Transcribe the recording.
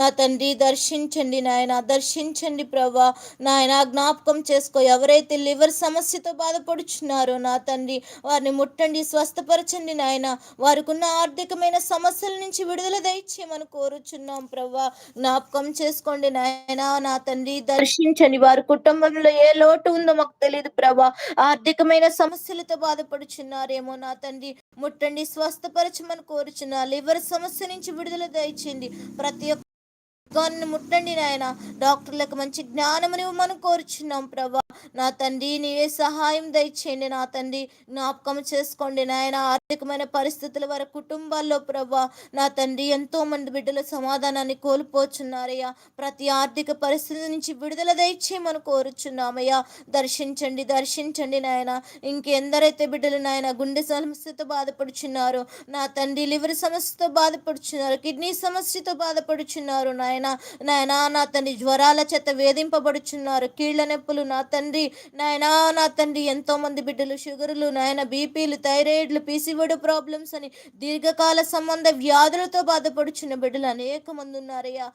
నా తండ్రి దర్శించండి నాయన, దర్శించండి ప్రభా. నాయన జ్ఞాపకం చేసుకో, ఎవరైతే లివర్ సమస్యతో బాధపడుచున్నారో నా తండ్రి, వారిని ముట్టండి, స్వస్థపరచండి నాయన. వారికున్న ఆర్థికమైన సమస్యల నుంచి విడుదల దయచేయమని కోరుచున్నాం ప్రభా. జ్ఞాపకం చేసుకోండి నాయన, నా తండ్రి దర్శించండి. వారి కుటుంబంలో ఏ లోటు ఉందో మాకు తెలియదు ప్రభా. ఆర్థికమైన సమస్యలతో బాధపడుచున్నారేమో నా తండ్రి, ముట్టండి, స్వస్థపరచమని కోరుచున్నా. లివర్ సమస్య నుంచి విడుదల దయచేయండి. ప్రతి ఒక్క గాన్ని ముట్టండి నాయన. డాక్టర్లకు మంచి జ్ఞానముని ఇవ్వమని కోరుచున్నాం ప్రభా. నా తండ్రి నీవే సహాయం దయచేయండి నా తండ్రి. జ్ఞాపకం చేసుకోండి నాయన. ఆర్థికమైన పరిస్థితుల వారి కుటుంబాల్లో ప్రభా, నా తండ్రి ఎంతో మంది బిడ్డల సమాధానాన్ని కోల్పోచున్నారయ్యా. ప్రతి ఆర్థిక పరిస్థితి నుంచి విడుదల దయచేయమని కోరుచున్నామయ్యా. దర్శించండి, దర్శించండి నాయన. ఇంకెందరైతే బిడ్డలు నాయన గుండె సమస్యతో బాధపడుచున్నారో నా తండ్రి, లివర్ సమస్యతో బాధపడుచున్నారు, కిడ్నీ సమస్యతో బాధపడుచున్నారు నాయన. నాయనా నా తండ్రి, జ్వరాల చేత వేధింపబడుచున్నారు, కీళ్ల నొప్పులు నా తండ్రి. నాయనా నా తండ్రి, ఎంతో మంది బిడ్డలు షుగర్లు నాయన, బీపీలు, థైరాయిడ్లు, పీసీఓడి ప్రాబ్లమ్స్ అని దీర్ఘకాల సంబంధ వ్యాధులతో బాధపడుచున్న బిడ్డలు అనేక మంది ఉన్నారయ్యా.